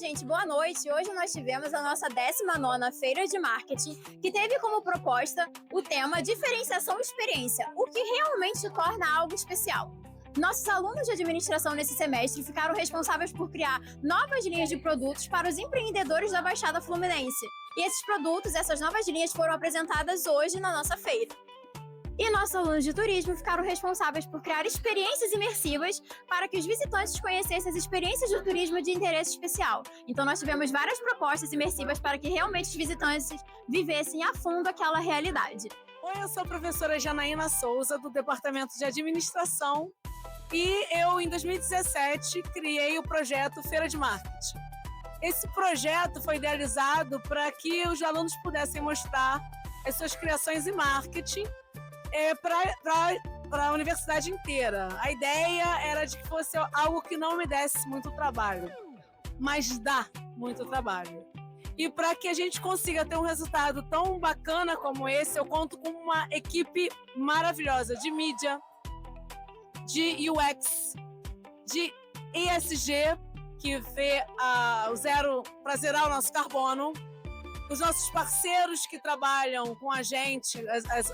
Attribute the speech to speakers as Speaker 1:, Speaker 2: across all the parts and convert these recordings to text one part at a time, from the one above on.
Speaker 1: gente, boa noite. Hoje nós tivemos a nossa 19ª Feira de Marketing, que teve como proposta o tema Diferenciação e Experiência, o que realmente torna algo especial. Nossos alunos de administração nesse semestre ficaram responsáveis por criar novas linhas de produtos para os empreendedores da Baixada Fluminense. E esses produtos, essas novas linhas foram apresentadas hoje na nossa feira. E nossos alunos de turismo ficaram responsáveis por criar experiências imersivas para que os visitantes conhecessem as experiências do turismo de interesse especial. Então nós tivemos várias propostas imersivas para que realmente os visitantes vivessem a fundo aquela realidade.
Speaker 2: Oi, eu sou a professora Janaína Souza, do Departamento de Administração, e eu, em 2017, criei o projeto Feira de Marketing. Esse projeto foi idealizado para que os alunos pudessem mostrar as suas criações em marketing para a universidade inteira. A ideia era de que fosse algo que não me desse muito trabalho, mas dá muito trabalho. E para que a gente consiga ter um resultado tão bacana como esse, eu conto com uma equipe maravilhosa de mídia, de UX, de ESG, que vê o zero para zerar o nosso carbono, os nossos parceiros que trabalham com a gente,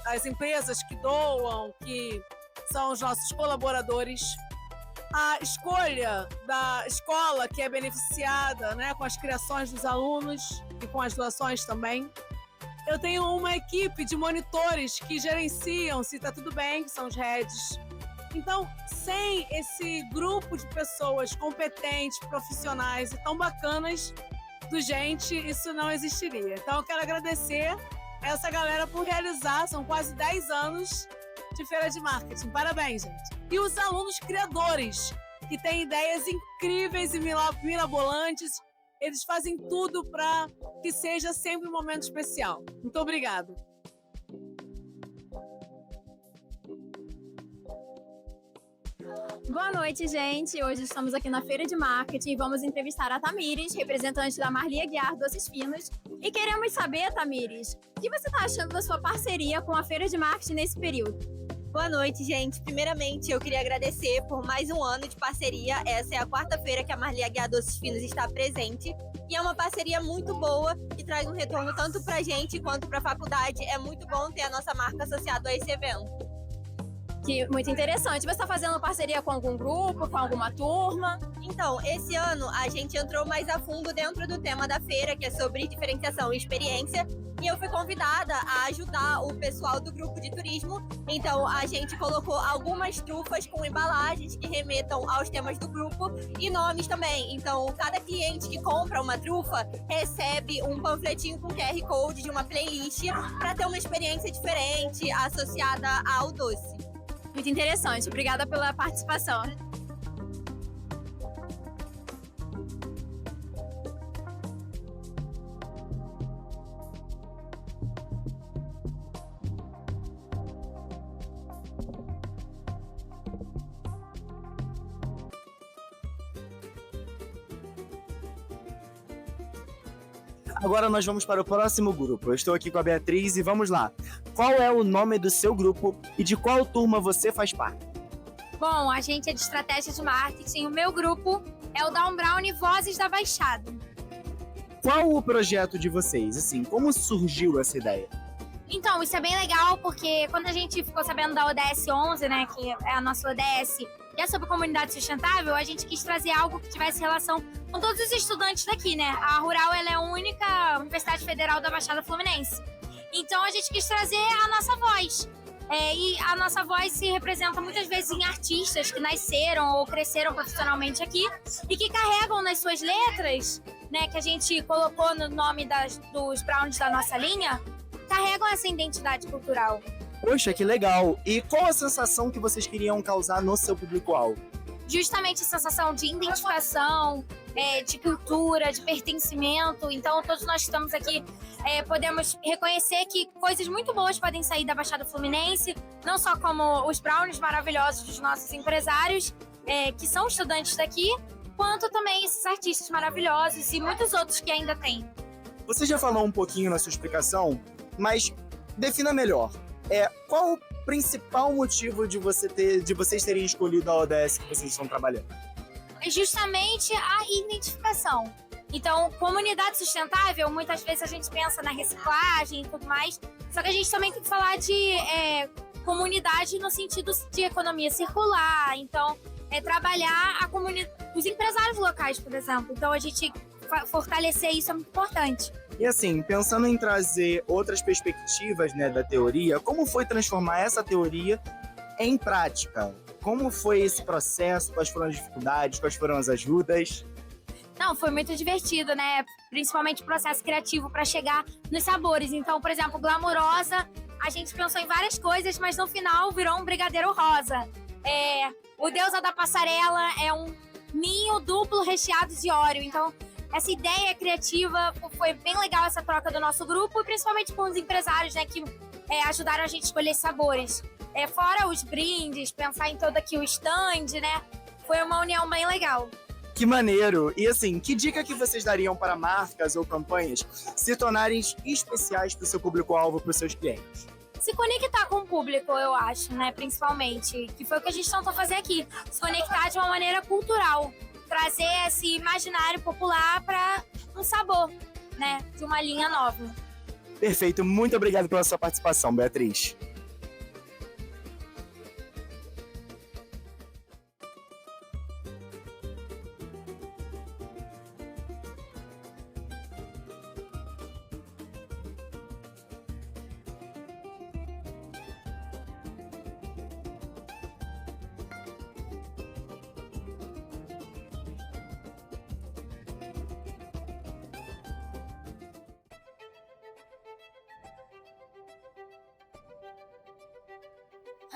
Speaker 2: as empresas que doam, que são os nossos colaboradores, a escolha da escola que é beneficiada, né, com as criações dos alunos e com as doações também. Eu tenho uma equipe de monitores que gerenciam se está tudo bem, que são os heads. Então, sem esse grupo de pessoas competentes, profissionais e tão bacanas do gente, isso não existiria. Então eu quero agradecer essa galera por realizar, são quase 10 anos de Feira de Marketing. Parabéns, gente. E os alunos criadores, que têm ideias incríveis e mirabolantes, eles fazem tudo para que seja sempre um momento especial. Muito obrigada.
Speaker 1: Boa noite, gente. Hoje estamos aqui na Feira de Marketing e vamos entrevistar a Tamires, representante da Marli Aguiar Doces Finos. E queremos saber, Tamires, o que você está achando da sua parceria com a Feira de Marketing nesse período?
Speaker 3: Boa noite, gente. Primeiramente, eu queria agradecer por mais um ano de parceria. Essa é a 4ª feira que a Marli Aguiar Doces Finos está presente. E é uma parceria muito boa que traz um retorno tanto para a gente quanto para a faculdade. É muito bom ter a nossa marca associada a esse evento.
Speaker 1: Muito interessante. Você está fazendo parceria com algum grupo, com alguma turma?
Speaker 3: Então, esse ano a gente entrou mais a fundo dentro do tema da feira, que é sobre diferenciação e experiência, e eu fui convidada a ajudar o pessoal do grupo de turismo. Então, a gente colocou algumas trufas com embalagens que remetam aos temas do grupo e nomes também. Então, cada cliente que compra uma trufa recebe um panfletinho com QR Code de uma playlist para ter uma experiência diferente associada ao doce.
Speaker 1: Muito interessante. Obrigada pela participação.
Speaker 4: Agora nós vamos para o próximo grupo. Eu estou aqui com a Beatriz e vamos lá. Qual é o nome do seu grupo e de qual turma você faz parte?
Speaker 5: Bom, a gente é de estratégia de marketing. O meu grupo é o Down Brown Vozes da Baixada.
Speaker 4: Qual o projeto de vocês? Assim, como surgiu essa ideia?
Speaker 5: Então, isso é bem legal porque quando a gente ficou sabendo da ODS 11, né, que é a nossa ODS, que é sobre comunidade sustentável, a gente quis trazer algo que tivesse relação com todos os estudantes daqui, né? A Rural, ela é a única Universidade Federal da Baixada Fluminense. Então, a gente quis trazer a nossa voz. E a nossa voz se representa muitas vezes em artistas que nasceram ou cresceram profissionalmente aqui e que carregam nas suas letras, né, que a gente colocou no nome dos brownies da nossa linha, carregam essa identidade cultural.
Speaker 4: Poxa, que legal! E qual a sensação que vocês queriam causar no seu público-alvo?
Speaker 5: Justamente a sensação de identificação, de cultura, de pertencimento. Então, todos nós que estamos aqui podemos reconhecer que coisas muito boas podem sair da Baixada Fluminense, não só como os brownies maravilhosos dos nossos empresários, que são estudantes daqui, quanto também esses artistas maravilhosos e muitos outros que ainda tem.
Speaker 4: Você já falou um pouquinho na sua explicação, mas defina melhor. Qual o principal motivo de vocês terem escolhido a ODS que vocês estão trabalhando?
Speaker 5: É justamente a identificação. Então, comunidade sustentável, muitas vezes a gente pensa na reciclagem e tudo mais, só que a gente também tem que falar de comunidade no sentido de economia circular, então, trabalhar os empresários locais, por exemplo. Então, a gente fortalecer isso é muito importante.
Speaker 4: E assim, pensando em trazer outras perspectivas, né, da teoria, como foi transformar essa teoria em prática? Como foi esse processo? Quais foram as dificuldades? Quais foram as ajudas?
Speaker 5: Não, foi muito divertido, né? Principalmente o processo criativo para chegar nos sabores. Então, por exemplo, glamurosa, a gente pensou em várias coisas, mas no final virou um brigadeiro rosa. O Deusa da Passarela é um ninho duplo recheado de Oreo. Então, essa ideia criativa foi bem legal, essa troca do nosso grupo, principalmente com os empresários, né, que ajudaram a gente a escolher sabores. Fora os brindes, pensar em todo aqui o stand, né? Foi uma união bem legal.
Speaker 4: Que maneiro! E assim, que dica que vocês dariam para marcas ou campanhas se tornarem especiais para o seu público-alvo, para os seus clientes?
Speaker 5: Se conectar com o público, eu acho, né? Principalmente, que foi o que a gente tentou fazer aqui. Se conectar de uma maneira cultural. Trazer esse imaginário popular para um sabor, né? De uma linha nova.
Speaker 4: Perfeito, muito obrigado pela sua participação, Beatriz.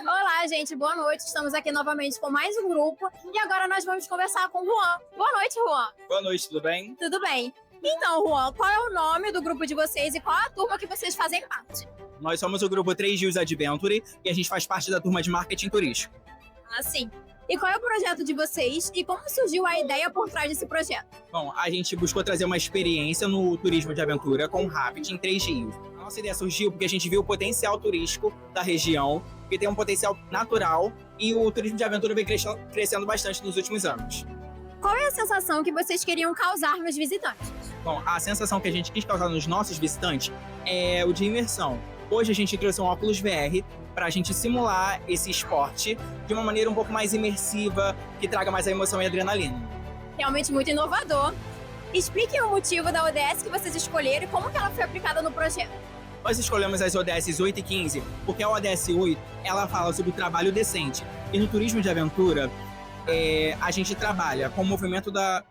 Speaker 1: Olá, gente, boa noite. Estamos aqui novamente com mais um grupo e agora nós vamos conversar com o Juan. Boa noite, Juan.
Speaker 6: Boa noite, tudo bem?
Speaker 1: Tudo bem? Então, Juan, qual é o nome do grupo de vocês e qual é a turma que vocês fazem parte?
Speaker 6: Nós somos o grupo 3 Dias Adventure e a gente faz parte da turma de marketing turístico.
Speaker 1: Ah, sim. E qual é o projeto de vocês e como surgiu a ideia por trás desse projeto?
Speaker 6: Bom, a gente buscou trazer uma experiência no turismo de aventura com o Rapid em 3 dias. A nossa ideia surgiu porque a gente viu o potencial turístico da região, que tem um potencial natural e o turismo de aventura vem crescendo bastante nos últimos anos.
Speaker 1: Qual é a sensação que vocês queriam causar nos visitantes?
Speaker 6: Bom, a sensação que a gente quis causar nos nossos visitantes é o de imersão. Hoje a gente trouxe um óculos VR para a gente simular esse esporte de uma maneira um pouco mais imersiva, que traga mais a emoção e a adrenalina.
Speaker 1: Realmente muito inovador. Expliquem o motivo da ODS que vocês escolheram e como que ela foi aplicada no projeto.
Speaker 6: Nós escolhemos as ODS 8 e 15 porque a ODS 8 ela fala sobre o trabalho decente. E no turismo de aventura, a gente trabalha com o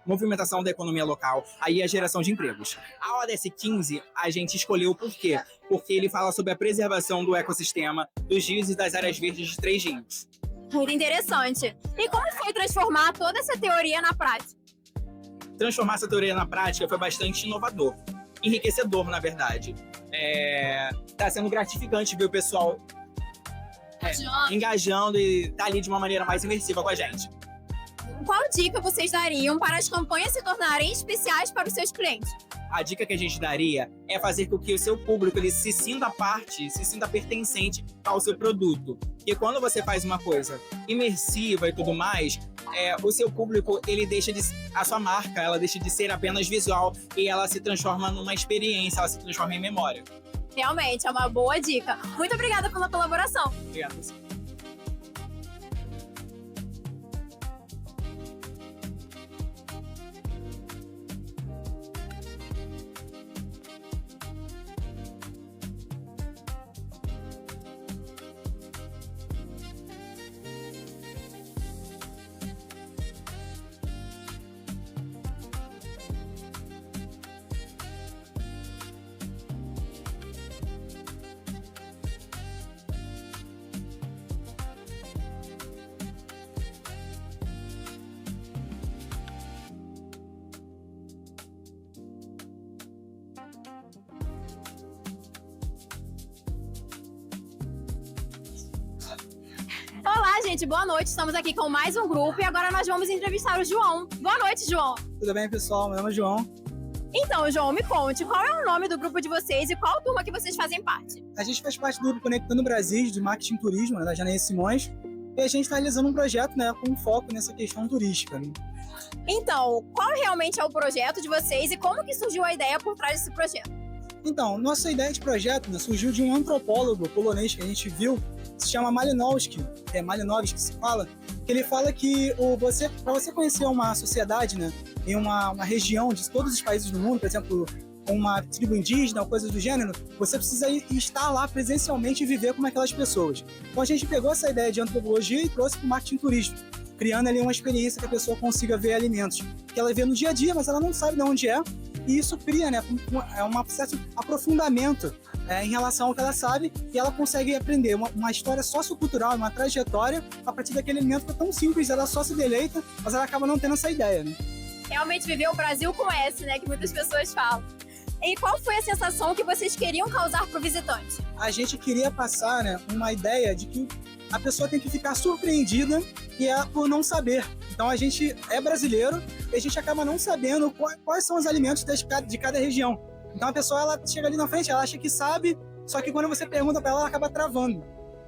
Speaker 6: movimentação da economia local, aí a geração de empregos. A ODS 15 a gente escolheu por quê? Porque ele fala sobre a preservação do ecossistema, dos rios e das áreas verdes de 3 rios.
Speaker 1: Muito interessante. E como foi transformar toda essa teoria na prática?
Speaker 6: Transformar essa teoria na prática foi bastante inovador, enriquecedor, na verdade. Tá sendo gratificante ver o pessoal engajando e tá ali de uma maneira mais imersiva com a gente.
Speaker 1: Qual dica vocês dariam para as campanhas se tornarem especiais para os seus clientes?
Speaker 6: A dica que a gente daria é fazer com que o seu público ele se sinta parte, se sinta pertencente ao seu produto. Porque quando você faz uma coisa imersiva e tudo mais, o seu público, ele deixa a sua marca, ela deixa de ser apenas visual e ela se transforma numa experiência, ela se transforma em memória.
Speaker 1: Realmente, é uma boa dica. Muito obrigada pela colaboração.
Speaker 6: Obrigado.
Speaker 1: Olá, gente, boa noite. Estamos aqui com mais um grupo e agora nós vamos entrevistar o João. Boa noite, João.
Speaker 7: Tudo bem, pessoal? Meu nome é João.
Speaker 1: Então, João, me conte, qual é o nome do grupo de vocês e qual turma que vocês fazem parte?
Speaker 7: A gente faz parte do grupo Conectando Brasil, de marketing e turismo, né, da Janaína Simões. E a gente está realizando um projeto, né, com foco nessa questão turística, né?
Speaker 1: Então, qual realmente é o projeto de vocês e como que surgiu a ideia por trás desse projeto?
Speaker 7: Então, nossa ideia de projeto, né, surgiu de um antropólogo polonês que a gente viu, se chama Malinowski, Malinowski que se fala, que ele fala que para você conhecer uma sociedade, né, em uma região de todos os países do mundo, por exemplo, uma tribo indígena ou coisas do gênero, você precisa estar lá presencialmente e viver com aquelas pessoas. Então a gente pegou essa ideia de antropologia e trouxe para o marketing turístico, criando ali uma experiência que a pessoa consiga ver alimentos que ela vê no dia a dia, mas ela não sabe de onde é, e isso cria, né, um certo aprofundamento em relação ao que ela sabe, e ela consegue aprender uma história sociocultural, uma trajetória a partir daquele alimento que é tão simples, ela só se deleita, mas ela acaba não tendo essa ideia, né?
Speaker 1: Realmente viver o Brasil com S, né, que muitas pessoas falam. E qual foi a sensação que vocês queriam causar para o visitante?
Speaker 7: A gente queria passar, né, uma ideia de que a pessoa tem que ficar surpreendida e é por não saber. Então a gente é brasileiro e a gente acaba não sabendo quais são os alimentos de cada região. Então a pessoa ela chega ali na frente, ela acha que sabe, só que quando você pergunta para ela acaba travando.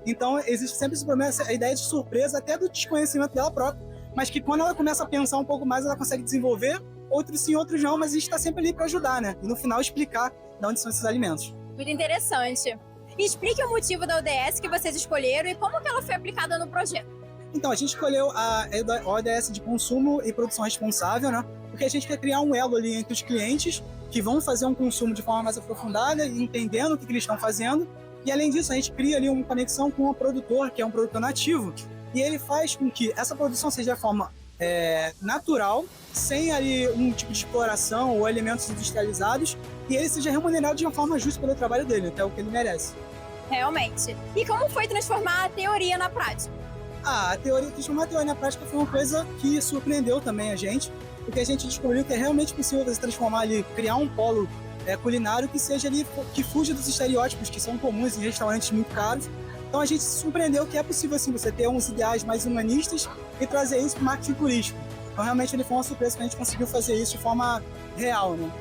Speaker 7: Então existe sempre esse problema, a ideia de surpresa, até do desconhecimento dela própria, mas que quando ela começa a pensar um pouco mais, ela consegue desenvolver, outros sim, outros não, mas a gente está sempre ali para ajudar, né? E no final explicar de onde são esses alimentos.
Speaker 1: Muito interessante. E explique o motivo da ODS que vocês escolheram e como que ela foi aplicada no projeto.
Speaker 7: Então, a gente escolheu a ODS de consumo e produção responsável, né? Porque a gente quer criar um elo ali entre os clientes que vão fazer um consumo de forma mais aprofundada, entendendo o que eles estão fazendo. E além disso, a gente cria ali uma conexão com o produtor, que é um produtor nativo, e ele faz com que essa produção seja de forma natural, sem ali um tipo de exploração ou elementos industrializados, e ele seja remunerado de uma forma justa pelo trabalho dele, até o que ele merece.
Speaker 1: Realmente. E como foi transformar a teoria na prática?
Speaker 7: Transformar a teoria na prática foi uma coisa que surpreendeu também a gente, porque a gente descobriu que é realmente possível você transformar ali, criar um polo culinário que seja ali, que fuja dos estereótipos que são comuns em restaurantes muito caros. Então a gente se surpreendeu que é possível assim, você ter uns ideais mais humanistas e trazer isso para o marketing turístico. Então realmente ele foi uma surpresa que a gente conseguiu fazer isso de forma real, né?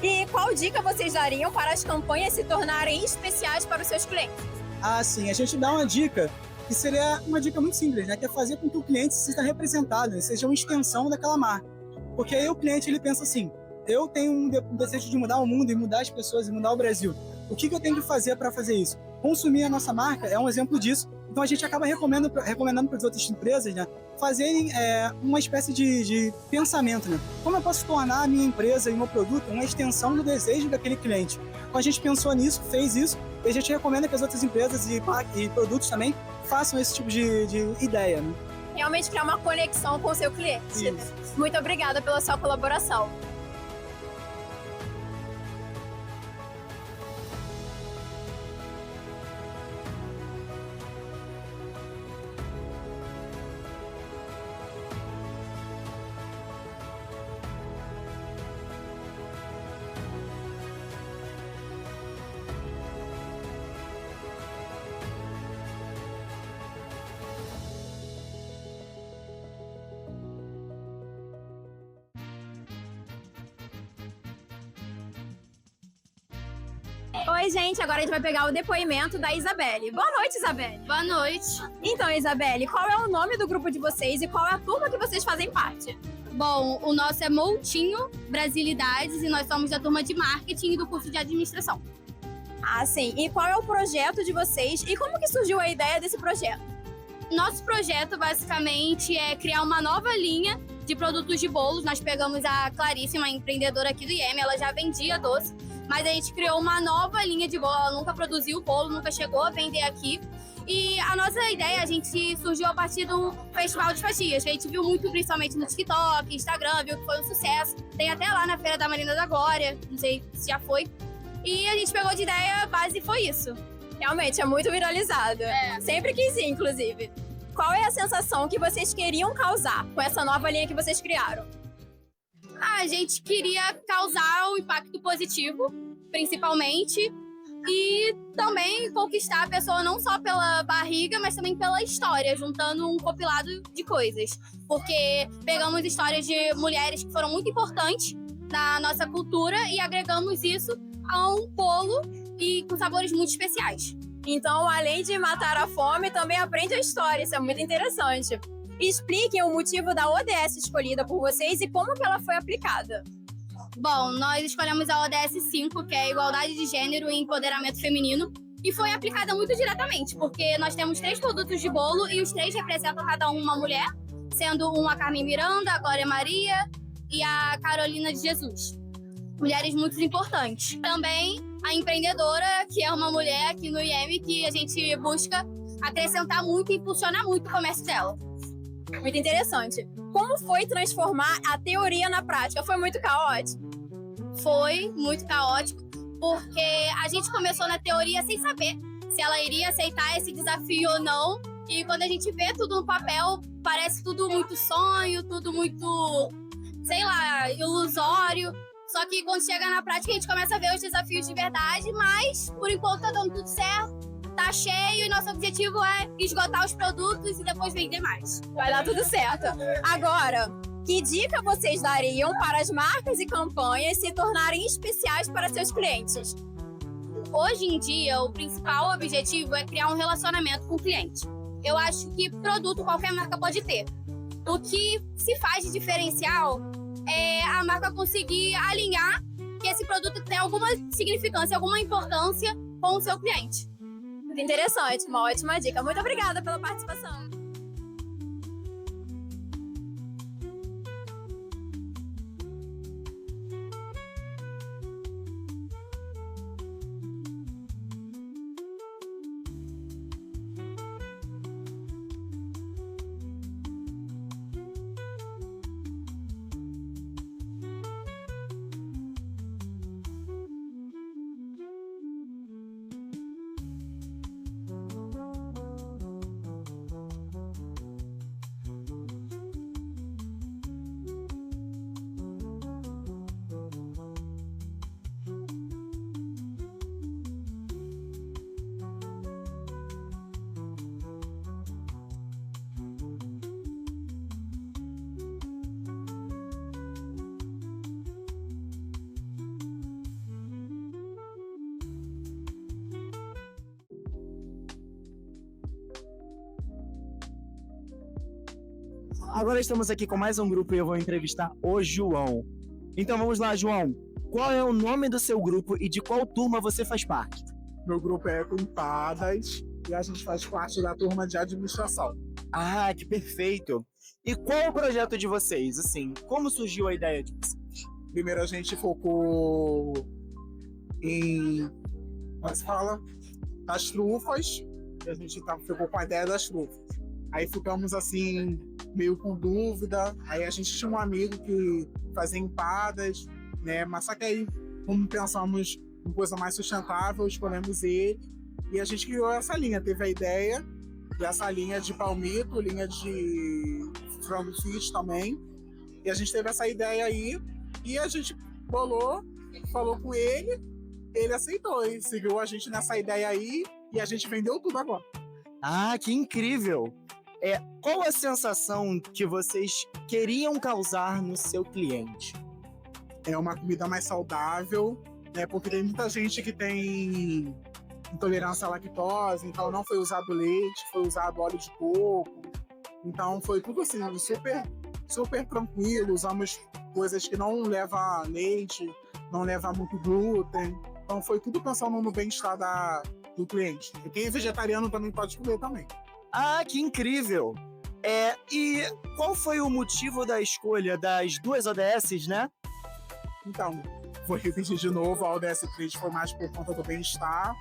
Speaker 1: E qual dica vocês dariam para as campanhas se tornarem especiais para os seus clientes?
Speaker 7: Sim, a gente dá uma dica que seria uma dica muito simples, né? Que é fazer com que o cliente se sinta representado, seja uma extensão daquela marca. Porque aí o cliente ele pensa assim, eu tenho um desejo de mudar o mundo e mudar as pessoas e mudar o Brasil. O que eu tenho que fazer para fazer isso? Consumir a nossa marca é um exemplo disso. Então a gente acaba recomendando para as outras empresas, né, fazerem uma espécie de pensamento, né? Como eu posso tornar a minha empresa e o meu produto uma extensão do desejo daquele cliente? Então a gente pensou nisso, fez isso, e a gente recomenda que as outras empresas e produtos também façam esse tipo de ideia, né?
Speaker 1: Realmente criar uma conexão com o seu cliente.
Speaker 7: Isso.
Speaker 1: Muito obrigada pela sua colaboração. Oi, gente, agora a gente vai pegar o depoimento da Isabelle. Boa noite, Isabelle.
Speaker 5: Boa noite.
Speaker 1: Então, Isabelle, qual é o nome do grupo de vocês e qual é a turma que vocês fazem parte?
Speaker 5: Bom, o nosso é Moutinho Brasilidades e nós somos da turma de marketing e do curso de administração.
Speaker 1: Sim. E qual é o projeto de vocês e como que surgiu a ideia desse projeto?
Speaker 5: Nosso projeto, basicamente, é criar uma nova linha de produtos de bolos. Nós pegamos a Clarice, uma empreendedora aqui do IEM, ela já vendia doce, mas a gente criou uma nova linha de bolo. Ela nunca produziu bolo, nunca chegou a vender aqui. E a nossa ideia, a gente surgiu a partir do Festival de Fatias, que a gente viu muito, principalmente no TikTok, Instagram, viu que foi um sucesso. Tem até lá na Feira da Marina da Glória, não sei se já foi. E a gente pegou de ideia, a base foi isso.
Speaker 1: Realmente, é muito viralizado. Sempre quis ir, inclusive. Qual é a sensação que vocês queriam causar com essa nova linha que vocês criaram?
Speaker 5: A gente queria causar um impacto positivo, principalmente, e também conquistar a pessoa não só pela barriga, mas também pela história, juntando um compilado de coisas. Porque pegamos histórias de mulheres que foram muito importantes na nossa cultura e agregamos isso a um bolo e com sabores muito especiais.
Speaker 1: Então, além de matar a fome, também aprende a história. Isso é muito interessante. Expliquem o motivo da ODS escolhida por vocês e como que ela foi aplicada.
Speaker 5: Bom, nós escolhemos a ODS 5, que é a Igualdade de Gênero e Empoderamento Feminino, e foi aplicada muito diretamente, porque nós temos 3 produtos de bolo e os 3 representam cada uma mulher, sendo um a Carmen Miranda, a Glória Maria e a Carolina de Jesus. Mulheres muito importantes. Também a empreendedora, que é uma mulher aqui no IEM, que a gente busca acrescentar muito e impulsionar muito o comércio dela.
Speaker 1: Muito interessante. Como foi transformar a teoria na prática? Foi muito caótico?
Speaker 5: Foi muito caótico, porque a gente começou na teoria sem saber se ela iria aceitar esse desafio ou não. E quando a gente vê tudo no papel, parece tudo muito sonho, tudo muito, sei lá, ilusório. Só que quando chega na prática, a gente começa a ver os desafios de verdade, mas por enquanto tá dando tudo certo, tá cheio e nosso objetivo é esgotar os produtos e depois vender mais.
Speaker 1: Vai dar tudo certo. Agora, que dica vocês dariam para as marcas e campanhas se tornarem especiais para seus clientes?
Speaker 5: Hoje em dia, o principal objetivo é criar um relacionamento com o cliente. Eu acho que produto qualquer marca pode ter. O que se faz de diferencial é a marca conseguir alinhar que esse produto tem alguma significância, alguma importância com o seu cliente.
Speaker 1: Muito interessante, uma ótima dica. Muito obrigada pela participação.
Speaker 4: Agora estamos aqui com mais um grupo e eu vou entrevistar o João. Então vamos lá, João. Qual é o nome do seu grupo e de qual turma você faz parte?
Speaker 8: Meu grupo é Empadas e a gente faz parte da turma de administração.
Speaker 4: Ah, que perfeito! E qual é o projeto de vocês? Assim, como surgiu a ideia de vocês?
Speaker 8: Primeiro a gente focou em, como se fala, das trufas. E a gente ficou com a ideia das trufas. Aí ficamos assim, meio com dúvida. Aí a gente tinha um amigo que fazia empadas, né? Mas só que aí, como pensamos em coisa mais sustentável, escolhemos ele. E a gente criou essa linha. Teve a ideia dessa linha de palmito, linha de frango fit também. E a gente teve essa ideia aí. E a gente falou com ele. Ele aceitou e seguiu a gente nessa ideia aí. E a gente vendeu tudo agora.
Speaker 4: Ah, que incrível! Qual a sensação que vocês queriam causar no seu cliente?
Speaker 8: É uma comida mais saudável, né? Porque tem muita gente que tem intolerância à lactose, então não foi usado leite, foi usado óleo de coco. Então foi tudo assim, super tranquilo. Usamos coisas que não levam leite, não levam muito glúten. Então foi tudo pensando no bem-estar do cliente. E quem é vegetariano também pode comer também.
Speaker 4: Ah, que incrível! E qual foi o motivo da escolha das 2 ODSs, né?
Speaker 8: Então, vou repetir de novo, a ODS 3 foi mais por conta do bem-estar,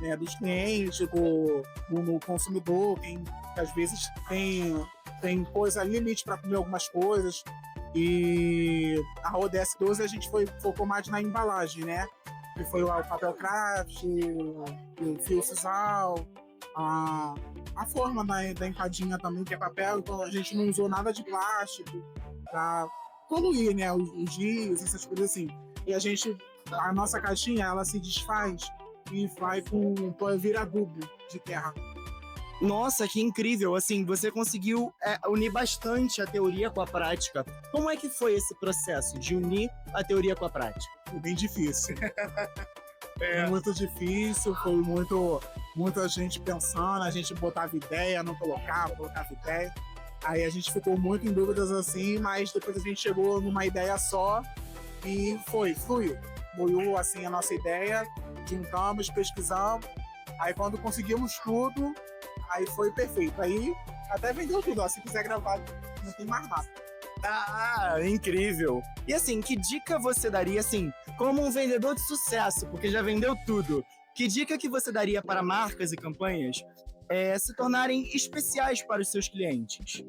Speaker 8: né, dos clientes, do consumidor, que às vezes tem coisa limite para comer algumas coisas. E a ODS 12 a gente focou mais na embalagem, né? Que foi o papel craft, o fio sisal, a forma da empadinha também, que é papel, então a gente não usou nada de plástico para poluir, né, os giz, essas coisas assim. E a nossa caixinha, ela se desfaz e vira adubo de terra.
Speaker 4: Nossa, que incrível! Assim, você conseguiu unir bastante a teoria com a prática. Como é que foi esse processo de unir a teoria com a prática?
Speaker 8: Foi bem difícil. Muito difícil, foi muita gente pensando, a gente botava ideia, não colocava ideia. Aí a gente ficou muito em dúvidas assim, mas depois a gente chegou numa ideia só e fluiu. Fluiu assim a nossa ideia, juntamos, pesquisamos, aí quando conseguimos tudo, aí foi perfeito. Aí até vendeu tudo, ó, se quiser gravar, não tem mais nada.
Speaker 4: Ah, incrível! E assim, que dica você daria, assim, como um vendedor de sucesso, porque já vendeu tudo, que dica que você daria para marcas e campanhas se tornarem especiais para os seus clientes?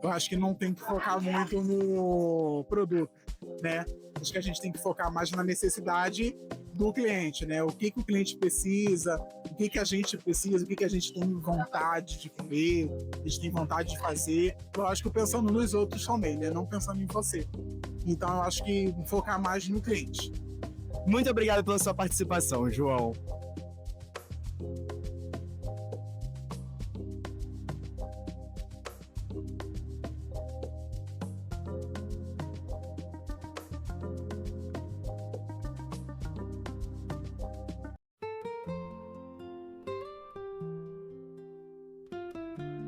Speaker 8: Eu acho que não tem que focar muito no produto, né? Acho que a gente tem que focar mais na necessidade do cliente, né? O que o cliente precisa, o que a gente precisa, o que a gente tem vontade de comer, a gente tem vontade de fazer. Lógico, pensando nos outros também, né? Não pensando em você. Então, eu acho que focar mais no cliente.
Speaker 4: Muito obrigado pela sua participação, João.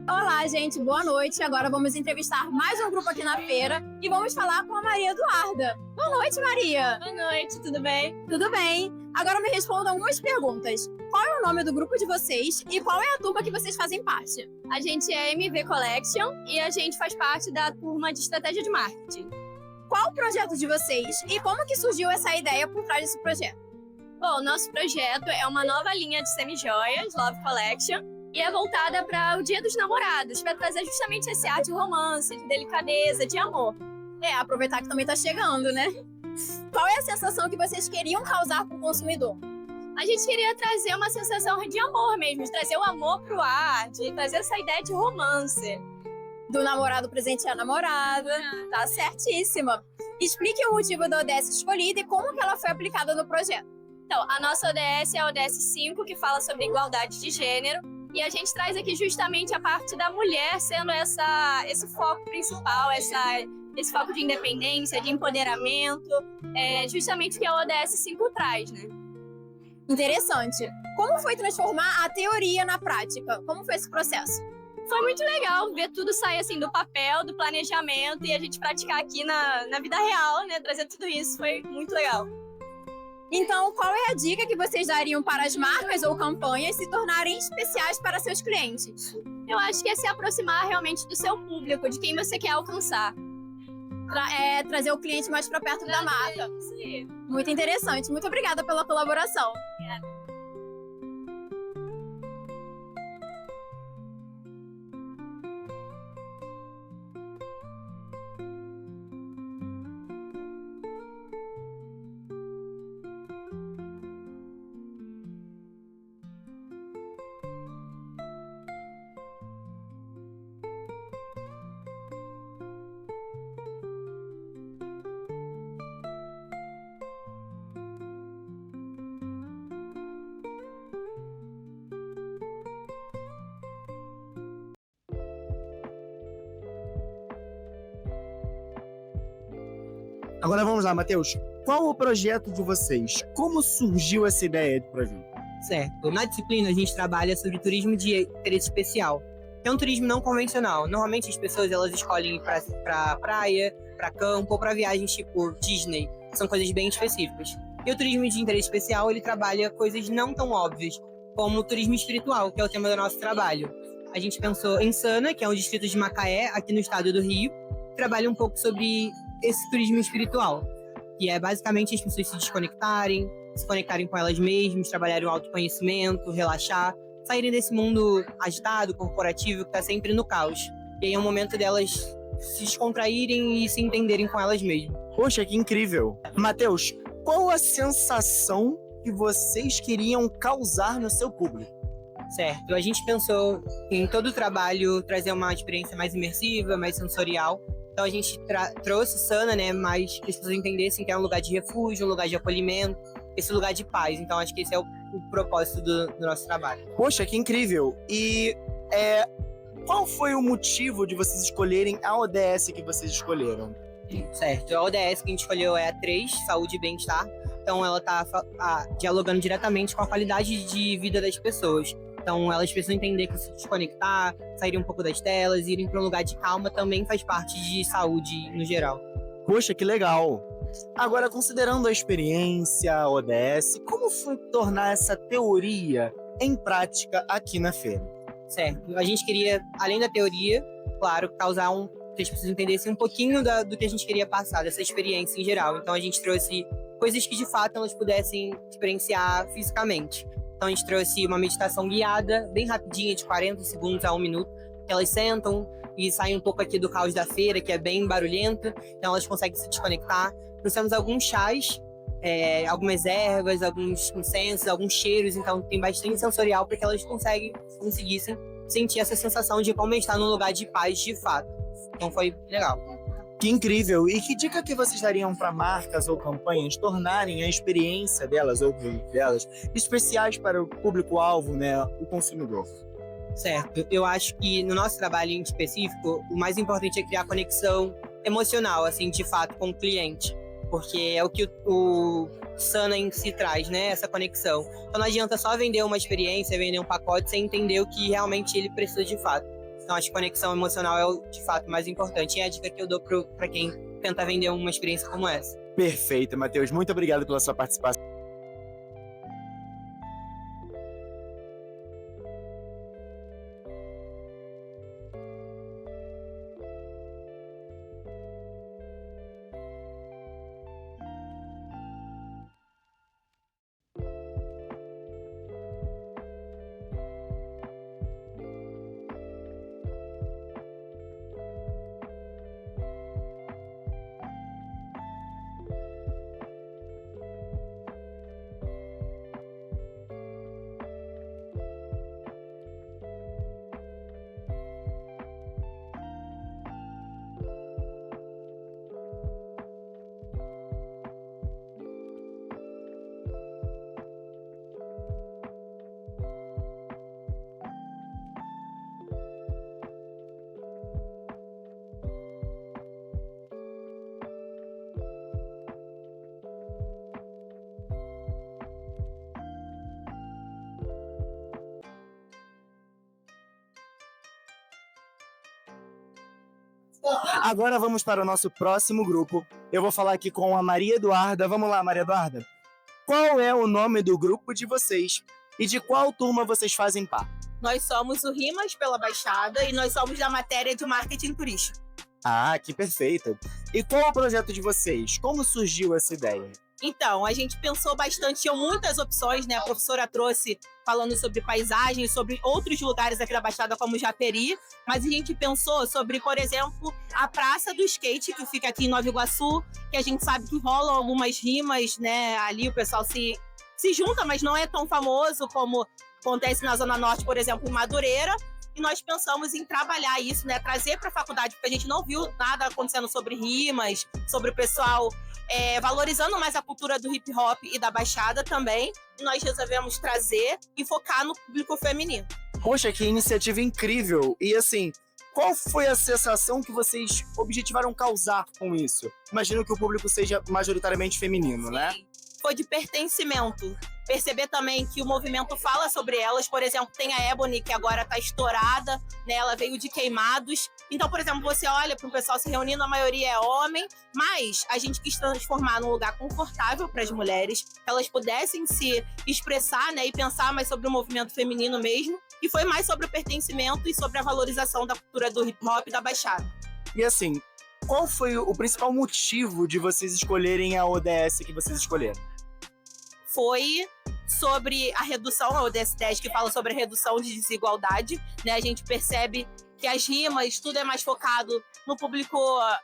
Speaker 1: Olá, gente, boa noite. Agora vamos entrevistar mais um grupo aqui na feira e vamos falar com a Maria Eduarda. Boa noite, Maria.
Speaker 3: Boa noite, tudo bem?
Speaker 1: Tudo bem? Agora me respondam algumas perguntas. Qual é o nome do grupo de vocês e qual é a turma que vocês fazem parte?
Speaker 3: A gente é MV Collection e a gente faz parte da turma de estratégia de marketing.
Speaker 1: Qual o projeto de vocês e como que surgiu essa ideia por trás desse projeto?
Speaker 3: Bom, nosso projeto é uma nova linha de semi-joias, Love Collection, e é voltada para o Dia dos Namorados, para trazer justamente esse ar de romance, de delicadeza, de amor.
Speaker 1: Aproveitar que também tá chegando, né? Qual é a sensação que vocês queriam causar com o consumidor?
Speaker 3: A gente queria trazer uma sensação de amor mesmo, de trazer o amor pro ar, de trazer essa ideia de romance.
Speaker 1: Do namorado presentear a namorada. Tá certíssima. Explique o motivo da ODS escolhida e como que ela foi aplicada no projeto.
Speaker 3: Então, a nossa ODS é a ODS 5, que fala sobre igualdade de gênero. E a gente traz aqui justamente a parte da mulher sendo esse foco principal, esse foco de independência, de empoderamento, justamente o que a ODS 5 traz, né?
Speaker 1: Interessante. Como foi transformar a teoria na prática? Como foi esse processo?
Speaker 3: Foi muito legal ver tudo sair assim do papel, do planejamento e a gente praticar aqui na vida real, né? Trazer tudo isso foi muito legal.
Speaker 1: Então, qual é a dica que vocês dariam para as marcas ou campanhas se tornarem especiais para seus clientes?
Speaker 3: Eu acho que é se aproximar realmente do seu público, de quem você quer alcançar.
Speaker 1: Trazer o cliente mais para perto da marca.
Speaker 3: Sim.
Speaker 1: Muito interessante. Muito obrigada pela colaboração.
Speaker 3: Obrigada.
Speaker 4: Agora vamos lá, Matheus. Qual o projeto de vocês? Como surgiu essa ideia de projeto?
Speaker 9: Certo. Na disciplina, a gente trabalha sobre turismo de interesse especial. É um turismo não convencional. Normalmente, as pessoas elas escolhem ir pra praia, pra campo ou pra viagens tipo Disney. São coisas bem específicas. E o turismo de interesse especial, ele trabalha coisas não tão óbvias, como o turismo espiritual, que é o tema do nosso trabalho. A gente pensou em Sana, que é um distrito de Macaé, aqui no estado do Rio, que trabalha um pouco sobre esse turismo espiritual, que é basicamente as pessoas se desconectarem, se conectarem com elas mesmas, trabalharem o autoconhecimento, relaxar, saírem desse mundo agitado, corporativo, que está sempre no caos. E aí é um momento delas se descontraírem e se entenderem com elas mesmas.
Speaker 4: Poxa, que incrível! Matheus, qual a sensação que vocês queriam causar no seu público?
Speaker 9: Certo, a gente pensou em todo o trabalho trazer uma experiência mais imersiva, mais sensorial. Então a gente trouxe Sana, né, mais que as pessoas entendessem que é um lugar de refúgio, um lugar de acolhimento, esse lugar de paz. Então acho que esse é o propósito do nosso trabalho.
Speaker 4: Poxa, que incrível! E qual foi o motivo de vocês escolherem a ODS que vocês escolheram?
Speaker 9: Certo, a ODS que a gente escolheu é a 3, Saúde e Bem-Estar. então ela está dialogando diretamente com a qualidade de vida das pessoas. Então elas precisam entender que se desconectar, saírem um pouco das telas, irem para um lugar de calma também faz parte de saúde no geral.
Speaker 4: Poxa, que legal! Agora, considerando a experiência, a ODS, como foi tornar essa teoria em prática aqui na feira?
Speaker 9: Certo. A gente queria, além da teoria, claro, causar que as pessoas entendessem um pouquinho do que a gente queria passar, dessa experiência em geral. Então a gente trouxe coisas que de fato elas pudessem experienciar fisicamente. Então a gente trouxe uma meditação guiada, bem rapidinha, de 40 segundos a 1 minuto, que elas sentam e saem um pouco aqui do caos da feira, que é bem barulhento, então elas conseguem se desconectar. Nós temos alguns chás, algumas ervas, alguns incensos, alguns cheiros, então tem bastante sensorial para que elas conseguissem sentir essa sensação de como estar num lugar de paz de fato. Então foi legal.
Speaker 4: Que incrível! E que dica que vocês dariam para marcas ou campanhas tornarem a experiência delas ou delas especiais para o público-alvo, né, o consumidor?
Speaker 9: Certo. Eu acho que no nosso trabalho em específico, o mais importante é criar conexão emocional, assim, de fato, com o cliente. Porque é o que o Sana em si traz, né? Essa conexão. Então não adianta só vender uma experiência, vender um pacote sem entender o que realmente ele precisa de fato. Então acho que conexão emocional é o de fato mais importante. E é a dica que eu dou para quem tenta vender uma experiência como essa.
Speaker 4: Perfeito, Matheus. Muito obrigado pela sua participação. Agora vamos para o nosso próximo grupo. Eu vou falar aqui com a Maria Eduarda. Vamos lá, Maria Eduarda. Qual é o nome do grupo de vocês e de qual turma vocês fazem parte?
Speaker 10: Nós somos o Rimas pela Baixada e nós somos da matéria de marketing turístico.
Speaker 4: Ah, que perfeito. E qual é o projeto de vocês? Como surgiu essa ideia?
Speaker 10: Então, a gente pensou bastante, tinham muitas opções, né? A professora trouxe falando sobre paisagens, sobre outros lugares aqui da Baixada, como Japeri, mas a gente pensou sobre, por exemplo, a Praça do Skate, que fica aqui em Nova Iguaçu, que a gente sabe que rolam algumas rimas, né? Ali o pessoal se junta, mas não é tão famoso como acontece na Zona Norte, por exemplo, em Madureira. E nós pensamos em trabalhar isso, né? Trazer para a faculdade, porque a gente não viu nada acontecendo sobre rimas, sobre o pessoal valorizando mais a cultura do hip hop e da Baixada também. E nós resolvemos trazer e focar no público feminino.
Speaker 4: Poxa, que iniciativa incrível! E assim, qual foi a sensação que vocês objetivaram causar com isso? Imagino que o público seja majoritariamente feminino, né?
Speaker 10: Foi de pertencimento. Perceber também que o movimento fala sobre elas. Por exemplo, tem a Ebony, que agora está estourada, né? Ela veio de Queimados. Então, por exemplo, você olha para o pessoal se reunindo, a maioria é homem, mas a gente quis transformar num lugar confortável para as mulheres, que elas pudessem se expressar, né? E pensar mais sobre o movimento feminino mesmo. E foi mais sobre o pertencimento e sobre a valorização da cultura do hip hop e da Baixada.
Speaker 4: E assim, qual foi o principal motivo de vocês escolherem a ODS que vocês escolheram?
Speaker 10: Foi sobre a redução, a ODS 10, que fala sobre a redução de desigualdade, né? A gente percebe que as rimas, tudo é mais focado no público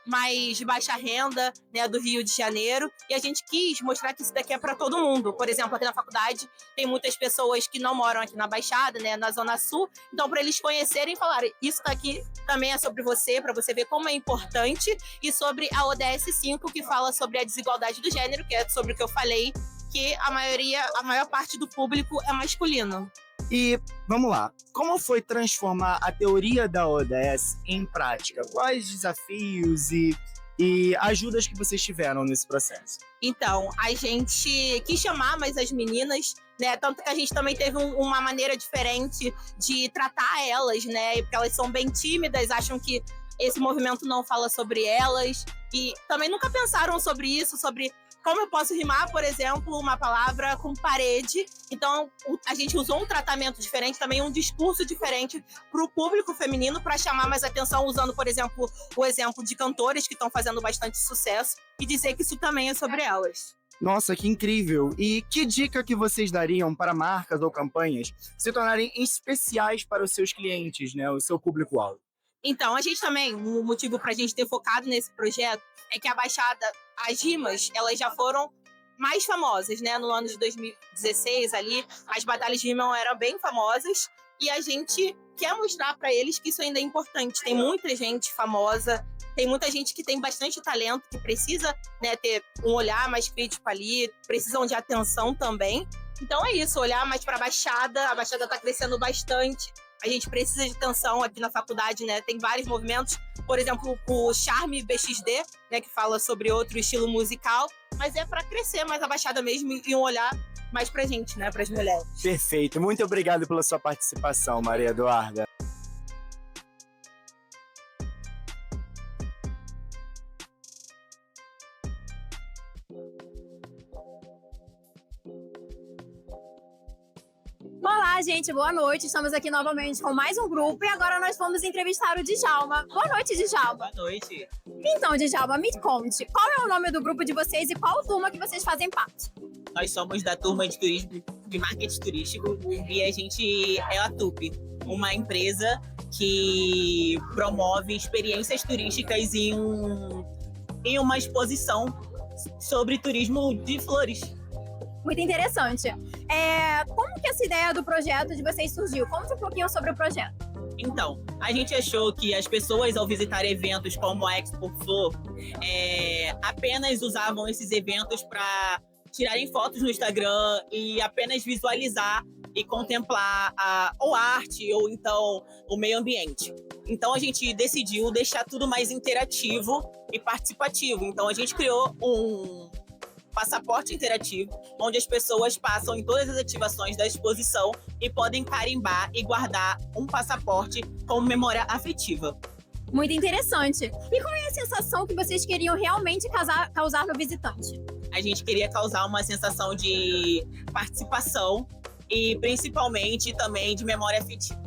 Speaker 10: mais de baixa renda, né, do Rio de Janeiro, e a gente quis mostrar que isso daqui é para todo mundo. Por exemplo, aqui na faculdade tem muitas pessoas que não moram aqui na Baixada, né, na Zona Sul, então para eles conhecerem e falarem, isso daqui também é sobre você, para você ver como é importante, e sobre a ODS 5, que fala sobre a desigualdade do gênero, que é sobre o que eu falei, que a maior parte do público é masculino.
Speaker 4: E vamos lá, como foi transformar a teoria da ODS em prática? Quais desafios e e ajudas que vocês tiveram nesse processo?
Speaker 10: Então, a gente quis chamar mais as meninas, né? Tanto que a gente também teve uma maneira diferente de tratar elas, né? Porque elas são bem tímidas, acham que esse movimento não fala sobre elas. E também nunca pensaram sobre isso, sobre como eu posso rimar, por exemplo, uma palavra com parede. Então, a gente usou um tratamento diferente, também um discurso diferente para o público feminino, para chamar mais atenção, usando, por exemplo, o exemplo de cantores que estão fazendo bastante sucesso e dizer que isso também é sobre elas.
Speaker 4: Nossa, que incrível! E que dica que vocês dariam para marcas ou campanhas se tornarem especiais para os seus clientes, né? O seu público-alvo?
Speaker 10: Então, a gente também, o motivo para a gente ter focado nesse projeto é que a Baixada, as rimas, elas já foram mais famosas, né? No ano de 2016 ali, as batalhas de rima eram bem famosas e a gente quer mostrar para eles que isso ainda é importante. Tem muita gente famosa, tem muita gente que tem bastante talento, que precisa, né, ter um olhar mais crítico ali, precisam de atenção também. Então é isso, olhar mais para a Baixada está crescendo bastante. A gente precisa de atenção aqui na faculdade, né? Tem vários movimentos, por exemplo, o Charme BXD, né, que fala sobre outro estilo musical, mas é para crescer mais a Baixada mesmo e um olhar mais pra gente, né, pras mulheres.
Speaker 4: Perfeito. Muito obrigado pela sua participação, Maria Eduarda.
Speaker 1: Olá, gente, boa noite. Estamos aqui novamente com mais um grupo e agora nós vamos entrevistar o Djalma. Boa noite, Djalma.
Speaker 6: Boa noite.
Speaker 1: Então, Djalma, me conte, qual é o nome do grupo de vocês e qual turma que vocês fazem parte?
Speaker 6: Nós somos da turma de turismo, de marketing turístico, e a gente é a TUP, uma empresa que promove experiências turísticas em uma exposição sobre turismo de flores.
Speaker 1: Muito interessante. Como que essa ideia do projeto de vocês surgiu? Conta um pouquinho sobre o projeto.
Speaker 6: Então, a gente achou que as pessoas, ao visitar eventos como a Expo Flor, apenas usavam esses eventos para tirarem fotos no Instagram e apenas visualizar e contemplar a arte ou então o meio ambiente. Então a gente decidiu deixar tudo mais interativo e participativo. Então a gente criou um passaporte interativo, onde as pessoas passam em todas as ativações da exposição e podem carimbar e guardar um passaporte como memória afetiva.
Speaker 1: Muito interessante. E qual é a sensação que vocês queriam realmente causar no visitante?
Speaker 6: A gente queria causar uma sensação de participação e principalmente também de memória afetiva.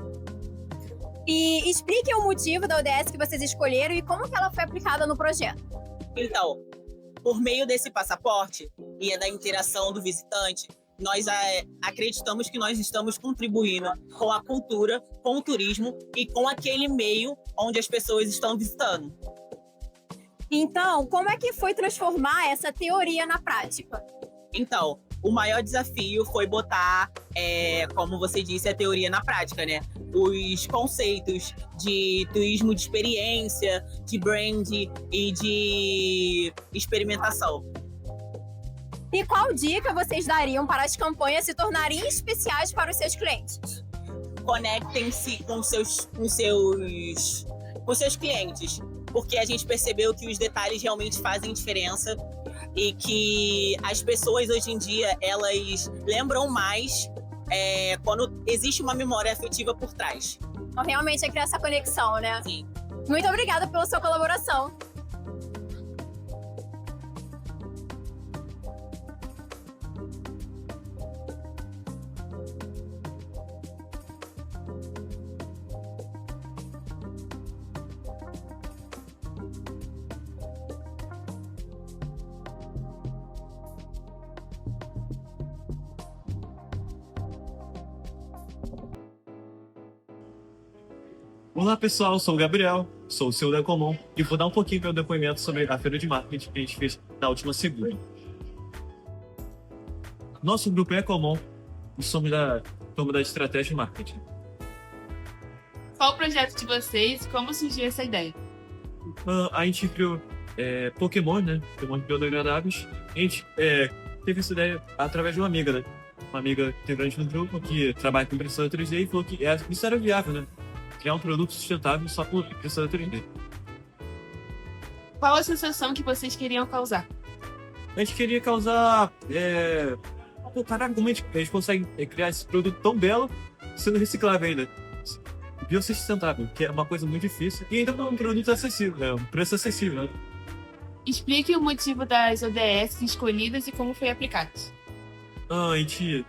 Speaker 1: E explique o motivo da ODS que vocês escolheram e como que ela foi aplicada no projeto.
Speaker 6: Então, por meio desse passaporte e da interação do visitante, nós acreditamos que nós estamos contribuindo com a cultura, com o turismo e com aquele meio onde as pessoas estão visitando.
Speaker 1: Então, como é que foi transformar essa teoria na prática?
Speaker 6: Então, o maior desafio foi botar, como você disse, a teoria na prática, né? Os conceitos de turismo de experiência, de brand e de experimentação.
Speaker 1: E qual dica vocês dariam para as campanhas se tornarem especiais para os seus clientes?
Speaker 6: Conectem-se com seus clientes, porque a gente percebeu que os detalhes realmente fazem diferença e que as pessoas hoje em dia, elas lembram mais quando existe uma memória afetiva por trás.
Speaker 1: Então, realmente é criar essa conexão, né?
Speaker 6: Sim.
Speaker 1: Muito obrigada pela sua colaboração.
Speaker 11: Olá pessoal, sou o Gabriel, sou o CEO da Ecomon e vou dar um pouquinho meu depoimento sobre a feira de marketing que a gente fez na última segunda. Nosso grupo é Ecomon e somos da turma da estratégia de marketing.
Speaker 12: Qual o projeto de vocês e como surgiu essa ideia?
Speaker 11: A gente criou Pokémon, né? Pokémon biodegradáveis. A gente teve essa ideia através de uma amiga, né? Uma amiga integrante do grupo que trabalha com impressora 3D e falou que isso era viável, né? Criar um produto sustentável só por impressora 3D.
Speaker 12: Qual a sensação que vocês queriam causar?
Speaker 11: A gente queria causar. Pô, caraca, como a gente consegue criar esse produto tão belo sendo reciclável ainda? Biossustentável, que é uma coisa muito difícil. E ainda é um produto acessível, né? Um preço acessível, né?
Speaker 12: Explique o motivo das ODS escolhidas e como foi aplicado.
Speaker 11: A gente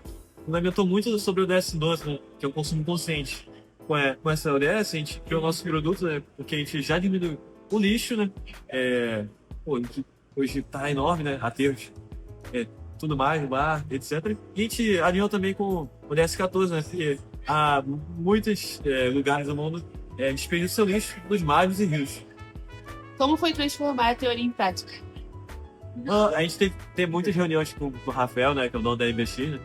Speaker 11: fundamentou muito sobre o ODS 12, né? Que é o consumo consciente. Com essa ODS, a gente criou o nosso produto, né? Porque a gente já diminuiu o lixo, né? Hoje tá enorme, né? Aterros, tudo mais, bar, etc. E a gente alinhou também com o ODS 14, né? Porque há muitos lugares do mundo desperdiçam seu lixo nos mares e rios.
Speaker 12: Como foi transformar a teoria em prática?
Speaker 11: A gente teve muitas reuniões com o Rafael, né? Que é o dono da Investir, né?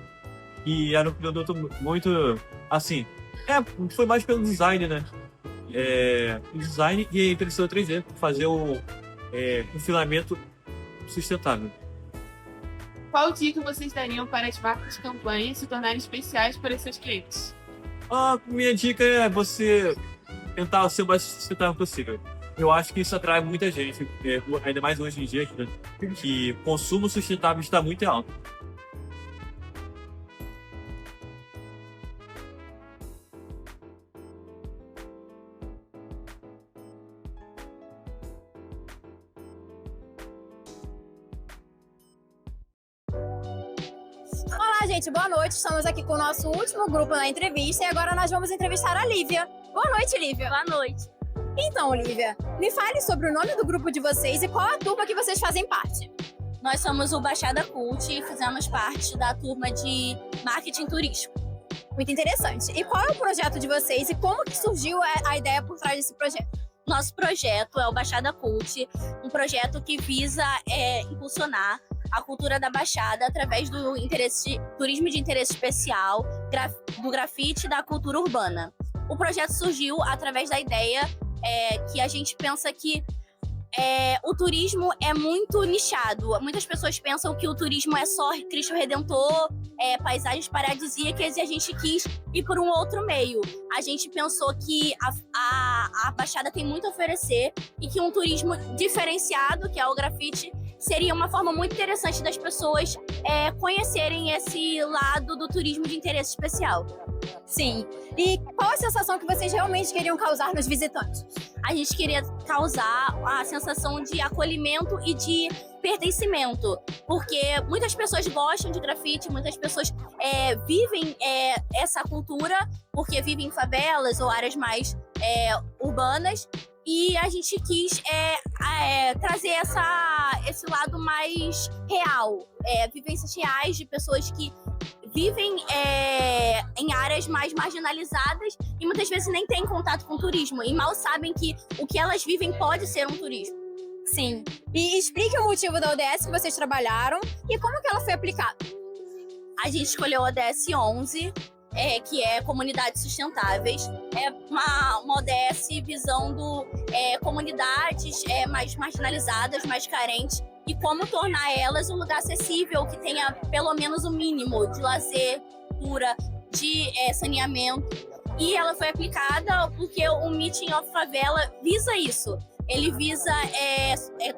Speaker 11: E era um produto muito, assim... foi mais pelo design, né? O design e a impressora 3D, fazer um filamento sustentável.
Speaker 12: Qual dica vocês dariam para as marcas de campanha se tornarem especiais para seus clientes?
Speaker 11: A minha dica é você tentar ser o mais sustentável possível. Eu acho que isso atrai muita gente, ainda mais hoje em dia, né? Que o consumo sustentável está muito alto.
Speaker 1: Olá, gente, boa noite. Estamos aqui com o nosso último grupo na entrevista e agora nós vamos entrevistar a Lívia. Boa noite, Lívia.
Speaker 13: Boa noite.
Speaker 1: Então, Lívia, me fale sobre o nome do grupo de vocês e qual a turma que vocês fazem parte.
Speaker 13: Nós somos o Baixada Cult e fizemos parte da turma de marketing turístico.
Speaker 1: Muito interessante. E qual é o projeto de vocês e como que surgiu a ideia por trás desse projeto?
Speaker 13: Nosso projeto é o Baixada Cult, um projeto que visa impulsionar a cultura da Baixada através do turismo de interesse especial, do grafite e da cultura urbana. O projeto surgiu através da ideia que a gente pensa que o turismo é muito nichado. Muitas pessoas pensam que o turismo é só Cristo Redentor, paisagens paradisíacas, e a gente quis ir por um outro meio. A gente pensou que a Baixada tem muito a oferecer e que um turismo diferenciado, que é o grafite, seria uma forma muito interessante das pessoas conhecerem esse lado do turismo de interesse especial.
Speaker 1: Sim. E qual a sensação que vocês realmente queriam causar nos visitantes?
Speaker 13: A gente queria causar a sensação de acolhimento e de pertencimento, porque muitas pessoas gostam de grafite, muitas pessoas vivem essa cultura porque vivem em favelas ou áreas mais urbanas, e a gente quis trazer esse lado mais real, vivências reais de pessoas que vivem em áreas mais marginalizadas e muitas vezes nem têm contato com o turismo e mal sabem que o que elas vivem pode ser um turismo.
Speaker 1: Sim. E explique o motivo da ODS que vocês trabalharam e como que ela foi aplicada.
Speaker 13: A gente escolheu a ODS 11, que é Comunidades Sustentáveis. É uma ODS visando comunidades mais marginalizadas, mais carentes, e como tornar elas um lugar acessível, que tenha pelo menos o mínimo de lazer, cultura, de saneamento. E ela foi aplicada porque o Meeting of Favela visa isso. Ele visa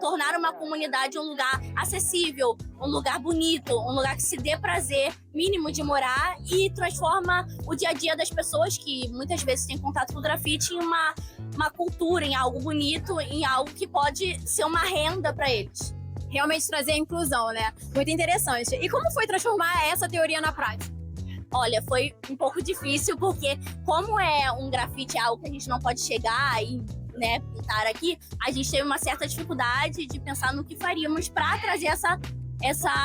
Speaker 13: tornar uma comunidade um lugar acessível, um lugar bonito, um lugar que se dê prazer mínimo de morar, e transforma o dia a dia das pessoas que muitas vezes têm contato com o grafite em uma cultura, em algo bonito, em algo que pode ser uma renda para eles.
Speaker 1: Realmente trazer a inclusão, né? Muito interessante. E como foi transformar essa teoria na prática?
Speaker 13: Olha, foi um pouco difícil, porque como um grafite, algo que a gente não pode chegar e pintar aqui, a gente teve uma certa dificuldade de pensar no que faríamos para trazer essa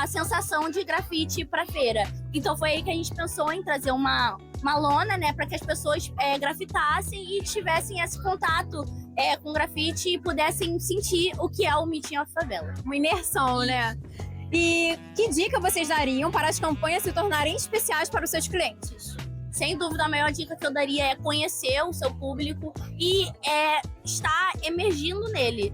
Speaker 13: sensação de grafite para feira. Então foi aí que a gente pensou em trazer uma lona, para que as pessoas grafitassem e tivessem esse contato com grafite e pudessem sentir o que é o Meeting of Favela.
Speaker 1: Uma imersão, né? E que dica vocês dariam para as campanhas se tornarem especiais para os seus clientes?
Speaker 13: Sem dúvida, a maior dica que eu daria é conhecer o seu público e estar emergindo nele.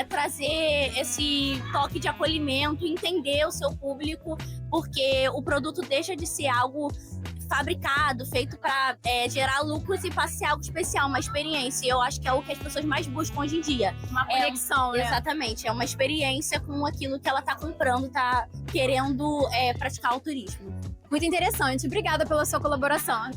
Speaker 13: Trazer esse toque de acolhimento, entender o seu público, porque o produto deixa de ser algo fabricado, feito para gerar lucros e passear algo especial, uma experiência. E eu acho que é o que as pessoas mais buscam hoje em dia.
Speaker 1: Uma conexão, né?
Speaker 13: Exatamente, é uma experiência com aquilo que ela tá comprando, tá querendo praticar o turismo.
Speaker 1: Muito interessante. Obrigada pela sua colaboração.